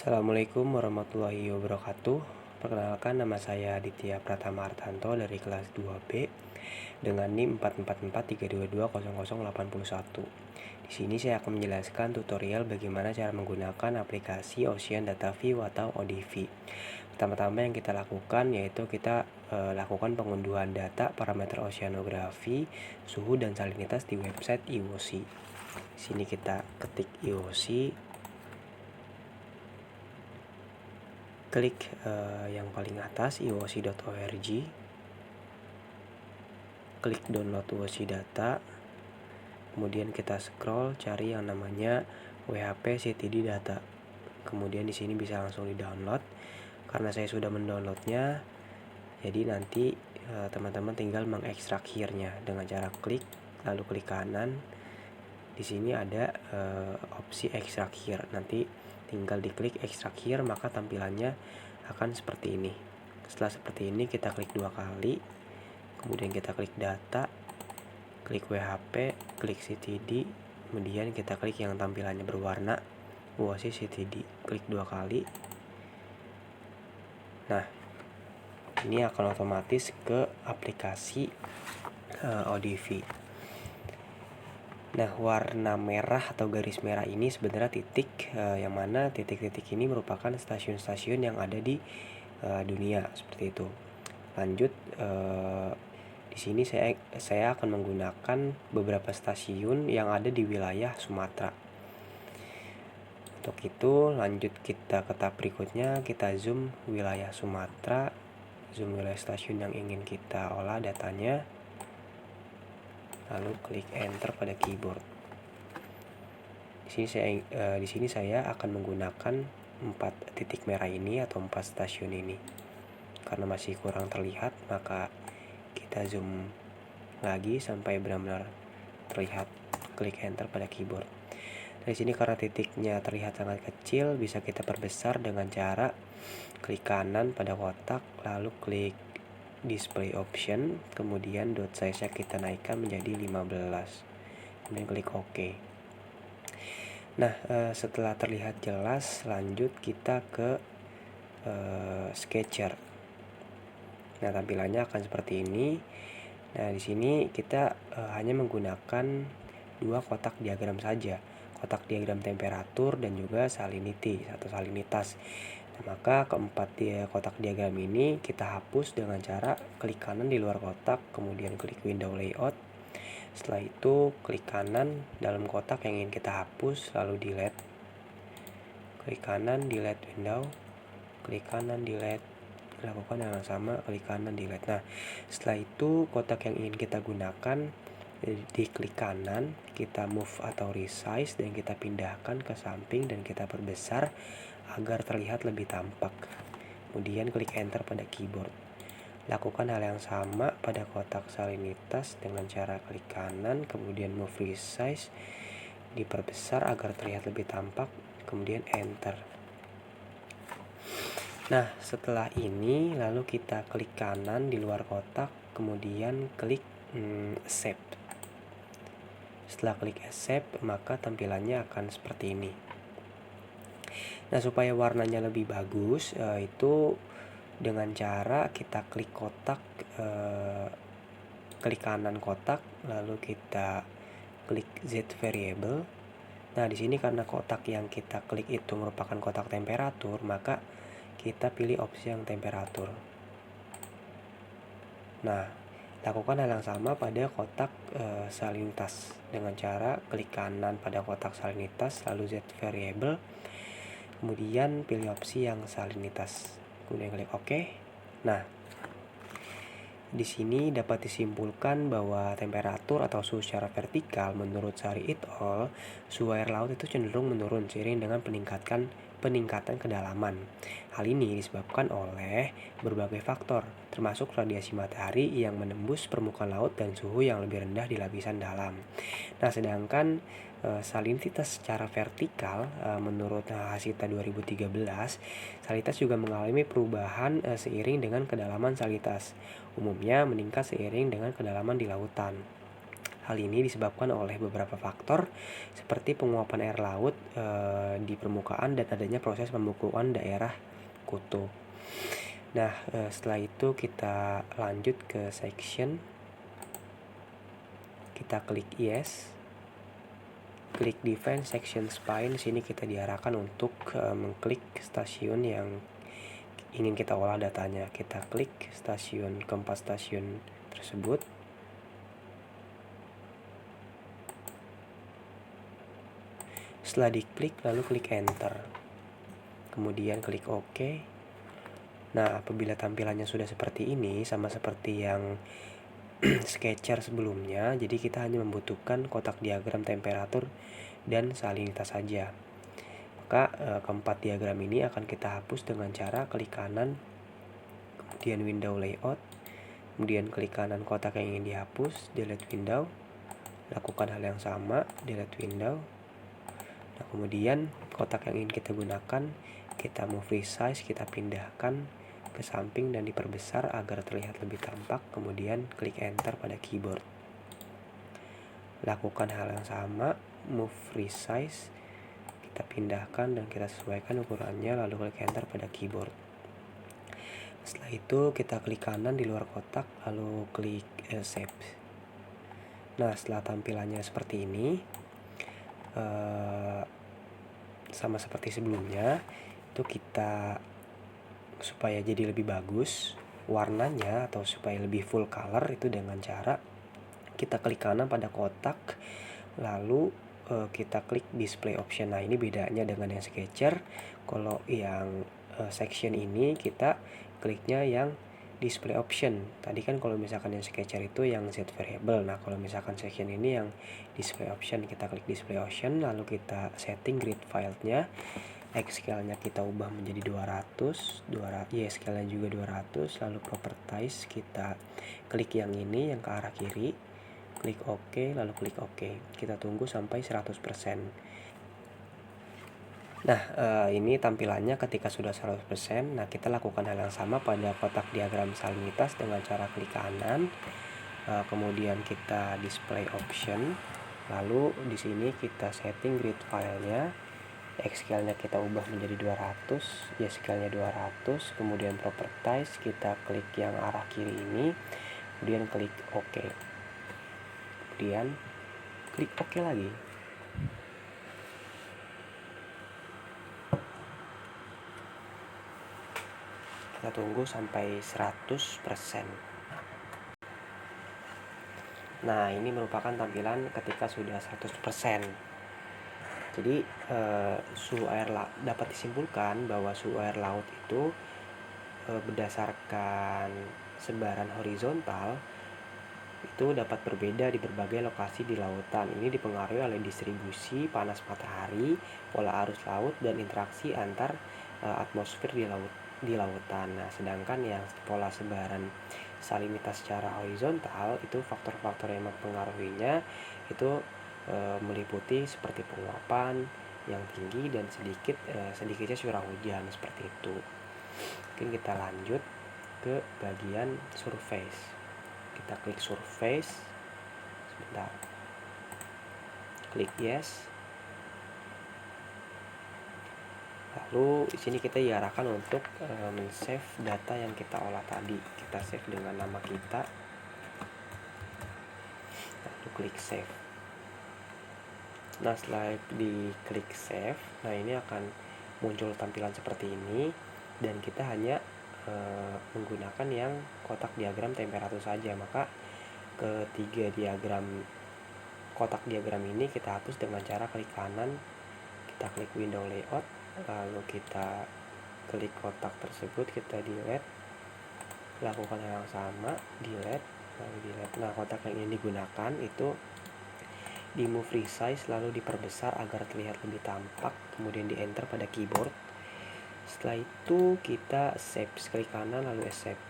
Assalamualaikum warahmatullahi wabarakatuh. Perkenalkan, nama saya Aditya Pratama Artanto dari kelas 2B dengan NIM 44432200081. Di sini saya akan menjelaskan tutorial bagaimana cara menggunakan aplikasi Ocean Data View atau ODV. Pertama-tama yang kita lakukan yaitu kita lakukan pengunduhan data parameter oceanografi, suhu dan salinitas di website IWOSI. Di sini kita ketik IWOSI. Klik yang paling atas iwosi.org, klik download IWOSI data, kemudian kita scroll cari yang namanya WHP CTD data. Kemudian di sini bisa langsung di-download. Karena saya sudah mendownloadnya, jadi nanti teman-teman tinggal mengekstrak here-nya dengan cara klik, lalu klik kanan. Di sini ada opsi ekstrak here. Nanti tinggal diklik ekstrak here, maka tampilannya akan seperti ini. Setelah seperti ini kita klik 2 kali, kemudian kita klik data, klik WHP, klik CTD, kemudian kita klik yang tampilannya berwarna IWOSI CTD, klik 2 kali. Nah, ini akan otomatis ke aplikasi ODV. Nah, warna merah atau garis merah ini sebenarnya titik, yang mana titik-titik ini merupakan stasiun-stasiun yang ada di dunia, seperti itu. Lanjut, di sini saya akan menggunakan beberapa stasiun yang ada di wilayah Sumatera. Untuk itu, lanjut kita ke tab berikutnya, kita zoom wilayah Sumatera, zoom wilayah stasiun yang ingin kita olah datanya, lalu klik enter pada keyboard. Di sini saya akan menggunakan 4 titik merah ini atau 4 stasiun ini. Karena masih kurang terlihat, maka kita zoom lagi sampai benar-benar terlihat. Klik enter pada keyboard. Dari sini karena titiknya terlihat sangat kecil, bisa kita perbesar dengan cara klik kanan pada kotak, lalu klik display option, kemudian dot size-nya kita naikkan menjadi 15, kemudian klik OK. Nah, setelah terlihat jelas, lanjut kita ke sketcher. Nah, tampilannya akan seperti ini. Nah, di sini kita hanya menggunakan 2 kotak diagram saja, kotak diagram temperatur dan juga salinity atau salinitas. Nah, maka keempat kotak diagram ini kita hapus dengan cara klik kanan di luar kotak, kemudian klik window layout. Setelah itu klik kanan dalam kotak yang ingin kita hapus, lalu delete. Klik kanan, delete window, klik kanan, delete. Lakukan yang sama, klik kanan, delete. Nah, setelah itu kotak yang ingin kita gunakan diklik kanan, kita move atau resize dan kita pindahkan ke samping dan kita perbesar agar terlihat lebih tampak. Kemudian klik enter pada keyboard. Lakukan hal yang sama pada kotak salinitas dengan cara klik kanan, kemudian move resize, diperbesar agar terlihat lebih tampak, kemudian enter. Nah, setelah ini lalu kita klik kanan di luar kotak, kemudian klik accept. Setelah klik accept, maka tampilannya akan seperti ini. Nah, supaya warnanya lebih bagus, itu dengan cara kita klik kotak, klik kanan kotak, lalu kita klik Z variable. Nah, di sini karena kotak yang kita klik itu merupakan kotak temperatur, maka kita pilih opsi yang temperatur. Nah, lakukan hal yang sama pada kotak salinitas dengan cara klik kanan pada kotak salinitas, lalu Z variable, kemudian pilih opsi yang salinitas, kemudian klik OK. Nah, di sini dapat disimpulkan bahwa temperatur atau suhu secara vertikal menurut Sari et al., suhu air laut itu cenderung menurun seiring dengan peningkatan kedalaman. Hal ini disebabkan oleh berbagai faktor, termasuk radiasi matahari yang menembus permukaan laut dan suhu yang lebih rendah di lapisan dalam. Nah, sedangkan salinitas secara vertikal, menurut Hasita 2013, salinitas juga mengalami perubahan seiring dengan kedalaman salinitas. Umumnya meningkat seiring dengan kedalaman di lautan. Hal ini disebabkan oleh beberapa faktor seperti penguapan air laut di permukaan dan adanya proses pembekuan daerah kutub. Nah, setelah itu kita lanjut ke section. Kita klik yes. Klik define section spine. Sini kita diarahkan untuk mengklik stasiun yang ingin kita olah datanya. Kita klik keempat stasiun tersebut. Setelah diklik, lalu klik enter. Kemudian klik OK. Nah, apabila tampilannya sudah seperti ini, sama seperti yang sketcher sebelumnya, jadi kita hanya membutuhkan kotak diagram temperatur dan salinitas saja. Maka keempat diagram ini akan kita hapus dengan cara klik kanan, kemudian window layout, kemudian klik kanan kotak yang ingin dihapus, delete window, lakukan hal yang sama, delete window. Nah, kemudian kotak yang ingin kita gunakan, kita move resize, kita pindahkan ke samping dan diperbesar agar terlihat lebih tampak, kemudian klik enter pada keyboard. Lakukan hal yang sama, move resize, kita pindahkan dan kita sesuaikan ukurannya, lalu klik enter pada keyboard. Setelah itu kita klik kanan di luar kotak, lalu klik save. Nah, setelah tampilannya seperti ini, sama seperti sebelumnya, itu kita supaya jadi lebih bagus warnanya atau supaya lebih full color itu dengan cara kita klik kanan pada kotak, lalu kita klik display option. Nah, ini bedanya dengan yang sketcher. Kalau yang section ini kita kliknya yang display option. Tadi kan kalau misalkan yang sketcher itu yang set variable. Nah, kalau misalkan section ini yang display option, kita klik display option, lalu kita setting grid filenya. X scale-nya kita ubah menjadi 200, Y scale-nya juga 200, lalu properties kita klik yang ini yang ke arah kiri, klik OK, lalu klik OK. Kita tunggu sampai 100%. Nah, ini tampilannya ketika sudah 100%. Nah, kita lakukan hal yang sama pada kotak diagram salinitas dengan cara klik kanan, kemudian kita display option, lalu di sini kita setting grid filenya. X scale-nya kita ubah menjadi 200, Y scale-nya 200, kemudian properties kita klik yang arah kiri ini, kemudian klik OK. Kemudian klik OK lagi. Kita tunggu sampai 100%. Nah, ini merupakan tampilan ketika sudah 100%. Jadi suhu air dapat disimpulkan bahwa suhu air laut itu berdasarkan sebaran horizontal itu dapat berbeda di berbagai lokasi di lautan. Ini dipengaruhi oleh distribusi panas matahari, pola arus laut, dan interaksi antar atmosfer di lautan. Nah, sedangkan yang pola sebaran salinitas secara horizontal itu faktor-faktor yang mempengaruhinya itu meliputi seperti penguapan yang tinggi dan sedikitnya curah hujan seperti itu. Mungkin kita lanjut ke bagian surface. Kita klik surface, sebentar, klik yes. Lalu di sini kita diarahkan untuk men-save data yang kita olah tadi. Kita save dengan nama kita, lalu klik save. Nah, setelah diklik save, nah ini akan muncul tampilan seperti ini, dan kita hanya menggunakan yang kotak diagram temperatur saja. Maka ketiga kotak diagram ini kita hapus dengan cara klik kanan, kita klik window layout, lalu kita klik kotak tersebut, kita delete, lakukan hal yang sama, delete, lalu delete. Nah, kotak yang ini digunakan itu di move resize lalu diperbesar agar terlihat lebih tampak, kemudian di enter pada keyboard. Setelah itu kita save, klik kanan lalu save.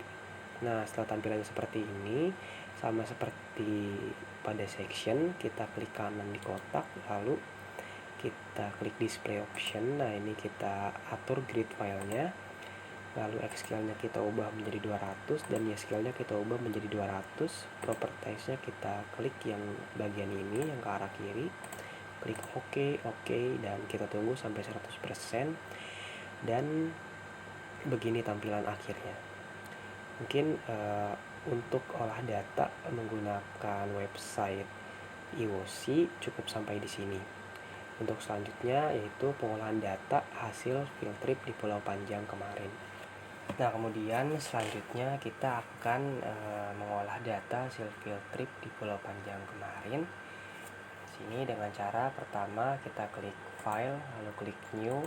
Nah, setelah tampilannya seperti ini, sama seperti pada section, kita klik kanan di kotak, lalu kita klik display option. Nah, ini kita atur grid filenya, lalu X scale-nya kita ubah menjadi 200 dan Y scale-nya kita ubah menjadi 200. Propertize-nya kita klik yang bagian ini yang ke arah kiri, klik OK, dan kita tunggu sampai 100%. Dan begini tampilan akhirnya. Mungkin untuk olah data menggunakan website IWOSI cukup sampai di sini. Untuk selanjutnya yaitu pengolahan data hasil field trip di Pulau Panjang kemarin. Nah, kemudian selanjutnya kita akan mengolah data hasil field trip di Pulau Panjang kemarin. Sini dengan cara pertama kita klik file, lalu klik new.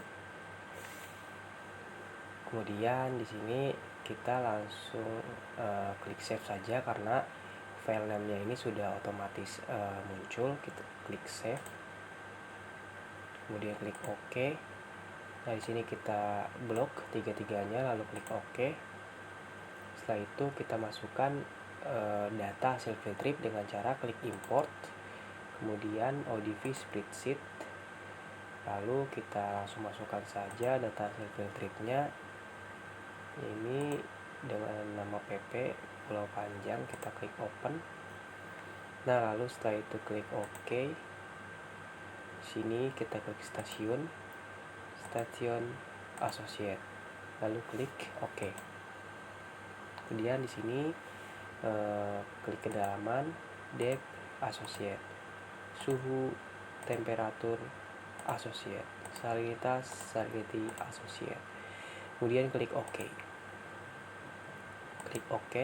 Kemudian di sini kita langsung klik save saja karena file name-nya ini sudah otomatis muncul. Kita klik save. Kemudian klik OK. Nah, di sini kita blok tiga-tiganya lalu klik OK. Setelah itu kita masukkan data hasil field trip dengan cara klik import. Kemudian ODV spreadsheet. Lalu kita langsung masukkan saja data hasil field tripnya. Ini dengan nama PP Pulau Panjang, kita klik open. Nah, lalu setelah itu klik OK. Sini kita klik stasiun associate, lalu klik OK. Kemudian di sini klik kedalaman, depth associate, suhu temperatur associate, salinity associate. Kemudian klik OK. Klik OK.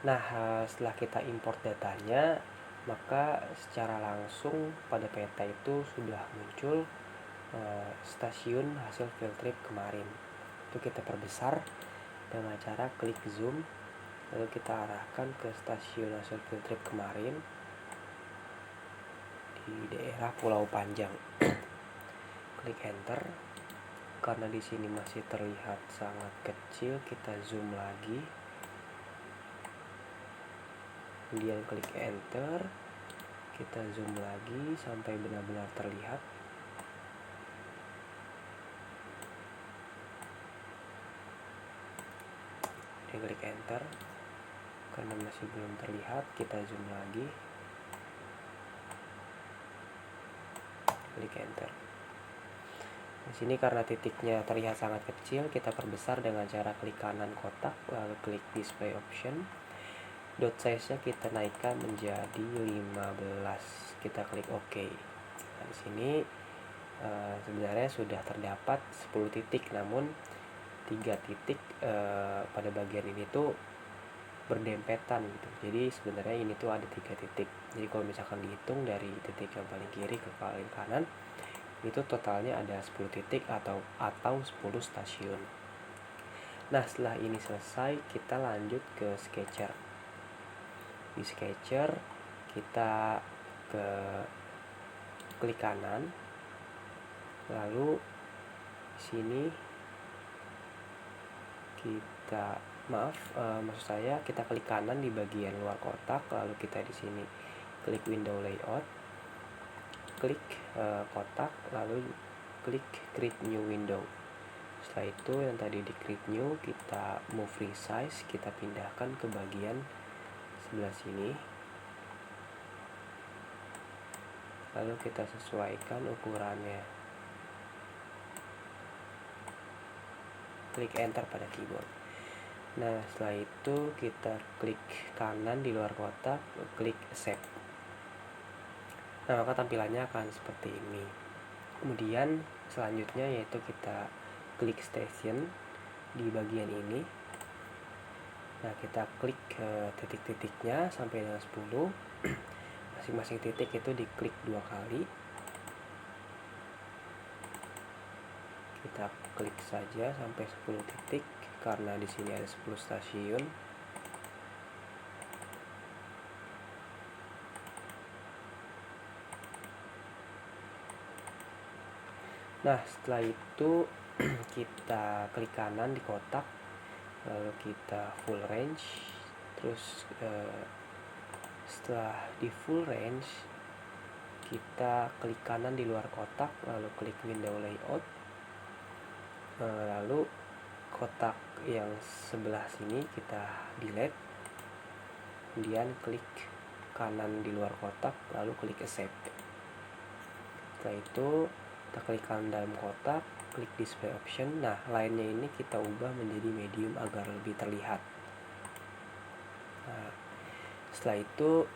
Nah, setelah kita import datanya, maka secara langsung pada peta itu sudah muncul stasiun hasil field trip kemarin. Itu kita perbesar dengan cara klik zoom, lalu kita arahkan ke stasiun hasil field trip kemarin di daerah Pulau Panjang. Klik enter. Karena di sini masih terlihat sangat kecil, kita zoom lagi. Kemudian klik enter. Kita zoom lagi sampai benar-benar terlihat. Dan klik enter. Karena masih belum terlihat, kita zoom lagi. Klik enter. Di sini karena titiknya terlihat sangat kecil, kita perbesar dengan cara klik kanan kotak, lalu klik display option. Dot size-nya kita naikkan menjadi 15. Kita klik OK. Nah, di sini sebenarnya sudah terdapat 10 titik, namun 3 titik pada bagian ini tuh berdempetan gitu. Jadi sebenarnya ini tuh ada 3 titik. Jadi kalau misalkan dihitung dari titik yang paling kiri ke paling kanan, itu totalnya ada 10 titik atau 10 stasiun. Nah, setelah ini selesai, kita lanjut ke Sketcher. Di Sketcher kita klik kanan, lalu sini kita kita klik kanan di bagian luar kotak, lalu kita di sini klik window layout, klik kotak, lalu klik create new window. Setelah itu yang tadi di create new, kita move resize, kita pindahkan ke bagian sebelah sini, lalu kita sesuaikan ukurannya. Klik enter pada keyboard. Nah, setelah itu kita klik kanan di luar kotak, klik accept. Nah, maka tampilannya akan seperti ini. Kemudian selanjutnya yaitu kita klik station di bagian ini. Nah, kita klik titik-titiknya sampai dengan 10. Masing-masing titik itu diklik 2 kali. Kita klik saja sampai 10 titik karena di sini ada 10 stasiun. Nah, setelah itu kita klik kanan di kotak, lalu kita full range. Terus setelah di full range, kita klik kanan di luar kotak, lalu klik window layout, lalu kotak yang sebelah sini kita delete, kemudian klik kanan di luar kotak, lalu klik accept. Setelah itu kita klik kanan dalam kotak, klik display option. Nah, lainnya ini kita ubah menjadi medium agar lebih terlihat. Nah, setelah itu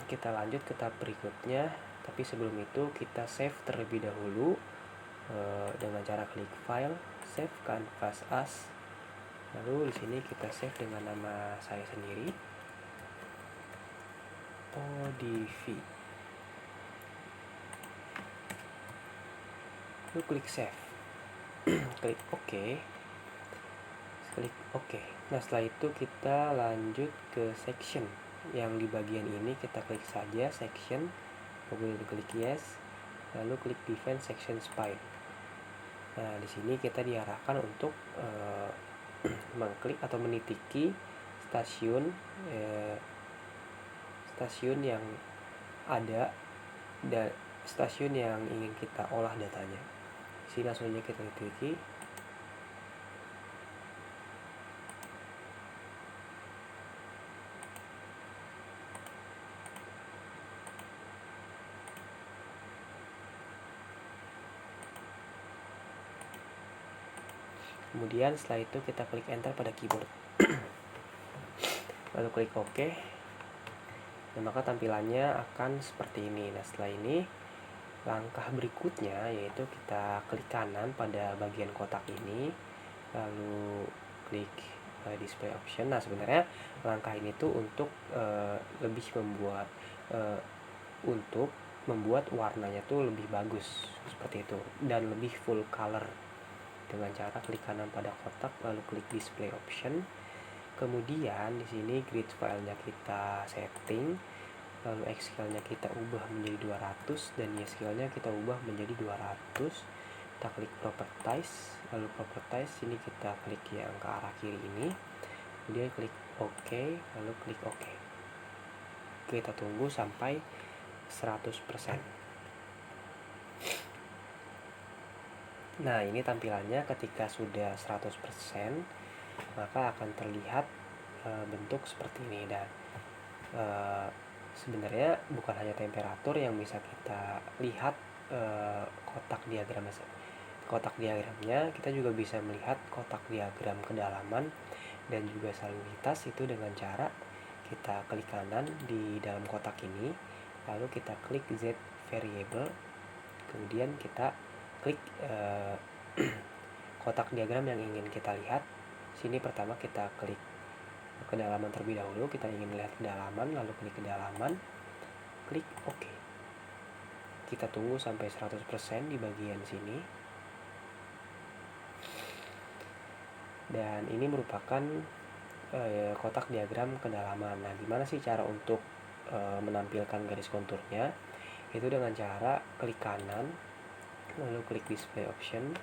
kita lanjut ke tahap berikutnya, tapi sebelum itu kita save terlebih dahulu dengan cara klik file, save canvas as. Lalu di sini kita save dengan nama saya sendiri, ODV. Lalu klik save. Klik OK. Klik OK. Nah, setelah itu kita lanjut ke section. Yang di bagian ini kita klik saja section, kemudian klik yes, lalu klik define section spine. Nah, di sini kita diarahkan untuk mengklik atau menitiki stasiun yang ada dan stasiun yang ingin kita olah datanya. Di sini langsung kita titiki. Kemudian setelah itu kita klik enter pada keyboard. Lalu klik OK. Nah, maka tampilannya akan seperti ini. Nah, setelah ini langkah berikutnya yaitu kita klik kanan pada bagian kotak ini, lalu klik display option. Nah, sebenarnya langkah ini tuh untuk lebih membuat warnanya tuh lebih bagus seperti itu dan lebih full color dengan cara klik kanan pada kotak, lalu klik display option. Kemudian di sini grid filenya kita setting, lalu X scale-nya kita ubah menjadi 200 dan Y scale-nya kita ubah menjadi 200. Kita klik properties, lalu properties sini kita klik yang ke arah kiri ini, kemudian klik OK, lalu klik OK. Kita tunggu sampai 100%. Nah, ini tampilannya ketika sudah 100%, maka akan terlihat bentuk seperti ini. Dan sebenarnya bukan hanya temperatur yang bisa kita lihat kotak diagramnya, kita juga bisa melihat kotak diagram kedalaman dan juga salinitas itu dengan cara kita klik kanan di dalam kotak ini, lalu kita klik Z variable, kemudian kita klik kotak diagram yang ingin kita lihat. Sini pertama kita klik kedalaman terlebih dahulu, kita ingin melihat kedalaman, lalu klik kedalaman, klik OK. Kita tunggu sampai 100% di bagian sini. Dan ini merupakan kotak diagram kedalaman. Nah, gimana sih cara untuk menampilkan garis konturnya? Itu dengan cara klik kanan, lalu klik display option.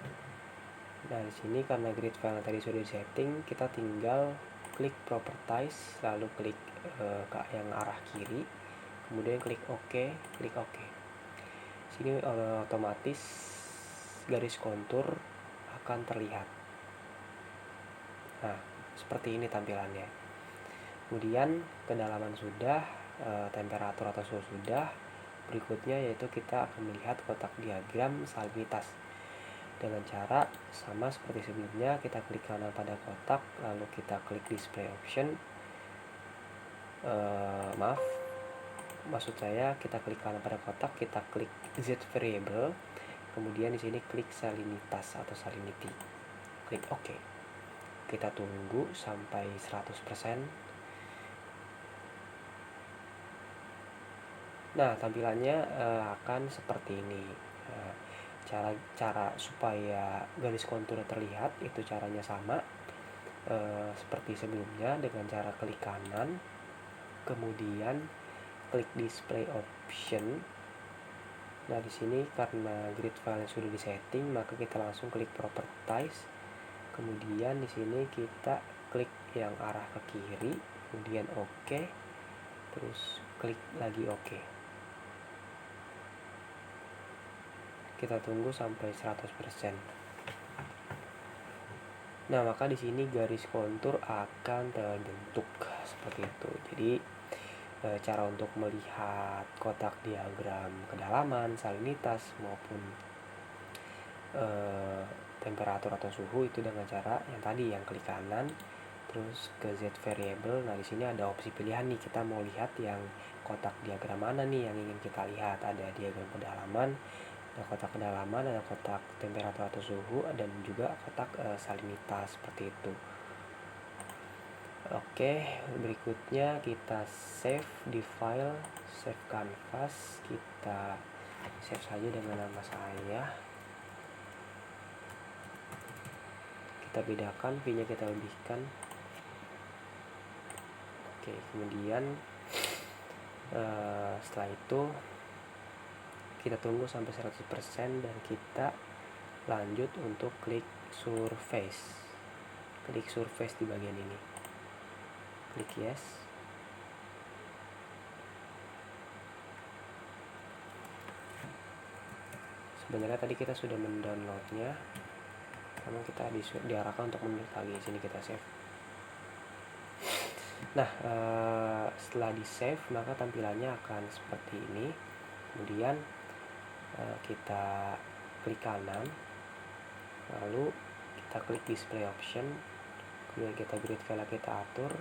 Nah, di sini karena grid file tadi sudah disetting, kita tinggal klik properties, lalu klik ke yang arah kiri, kemudian klik OK, klik OK. Sini otomatis garis kontur akan terlihat. Nah, seperti ini tampilannya. Kemudian kedalaman sudah, temperatur atau suhu sudah. Berikutnya yaitu kita akan melihat kotak diagram salinitas. Dengan cara sama seperti sebelumnya, kita klik kanan pada kotak, lalu kita klik display option. Maksud saya kita klik kanan pada kotak, kita klik Z variable, kemudian di sini klik salinitas atau salinity, klik OK. Kita tunggu sampai 100%. Nah, tampilannya akan seperti ini. Cara supaya garis kontur terlihat itu caranya sama seperti sebelumnya, dengan cara klik kanan, kemudian klik display option. Nah, di sini karena grid file sudah disetting, maka kita langsung klik properties. Kemudian di sini kita klik yang arah ke kiri, kemudian OK, terus klik lagi OK. Kita tunggu sampai 100%. Nah, maka di sini garis kontur akan terbentuk seperti itu. Jadi cara untuk melihat kotak diagram kedalaman, salinitas maupun temperatur atau suhu itu dengan cara yang tadi, yang klik kanan terus ke Z variable. Nah, di sini ada opsi pilihan nih, kita mau lihat yang kotak diagram mana nih yang ingin kita lihat. Ada diagram kedalaman, ada kotak kedalaman, ada kotak temperatur atau suhu, dan juga kotak salinitas seperti itu. Oke, berikutnya kita save di file, save canvas, kita save saja dengan nama saya. Kita bedakan, V-nya kita lebihkan. Oke, kemudian setelah itu kita tunggu sampai 100% dan kita lanjut untuk klik surface. Klik surface di bagian ini. Klik yes. Sebenarnya tadi kita sudah mendownloadnya, namun kita diarahkan untuk mendownload lagi. Sini kita save. Nah, setelah di save maka tampilannya akan seperti ini. Kemudian kita klik kanan, lalu kita klik display option, kemudian kita grid scale kita atur,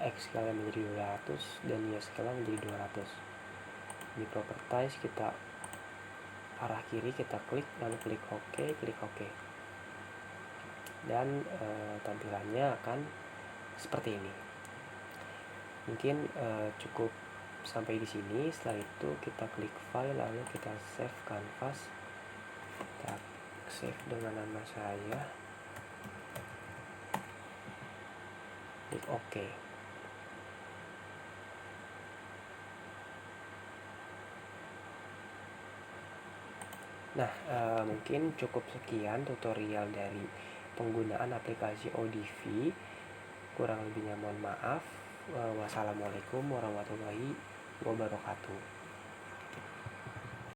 X scale menjadi 200 dan Y scale menjadi 200. Di properties kita arah kiri, kita klik, lalu klik OK, klik OK, dan tampilannya akan seperti ini. Mungkin cukup sampai di sini. Setelah itu kita klik file, lalu kita save canvas, kita save dengan nama saya, klik OK. Nah, mungkin cukup sekian tutorial dari penggunaan aplikasi ODV. Kurang lebihnya mohon maaf. Wassalamualaikum warahmatullahi wabarakatuh.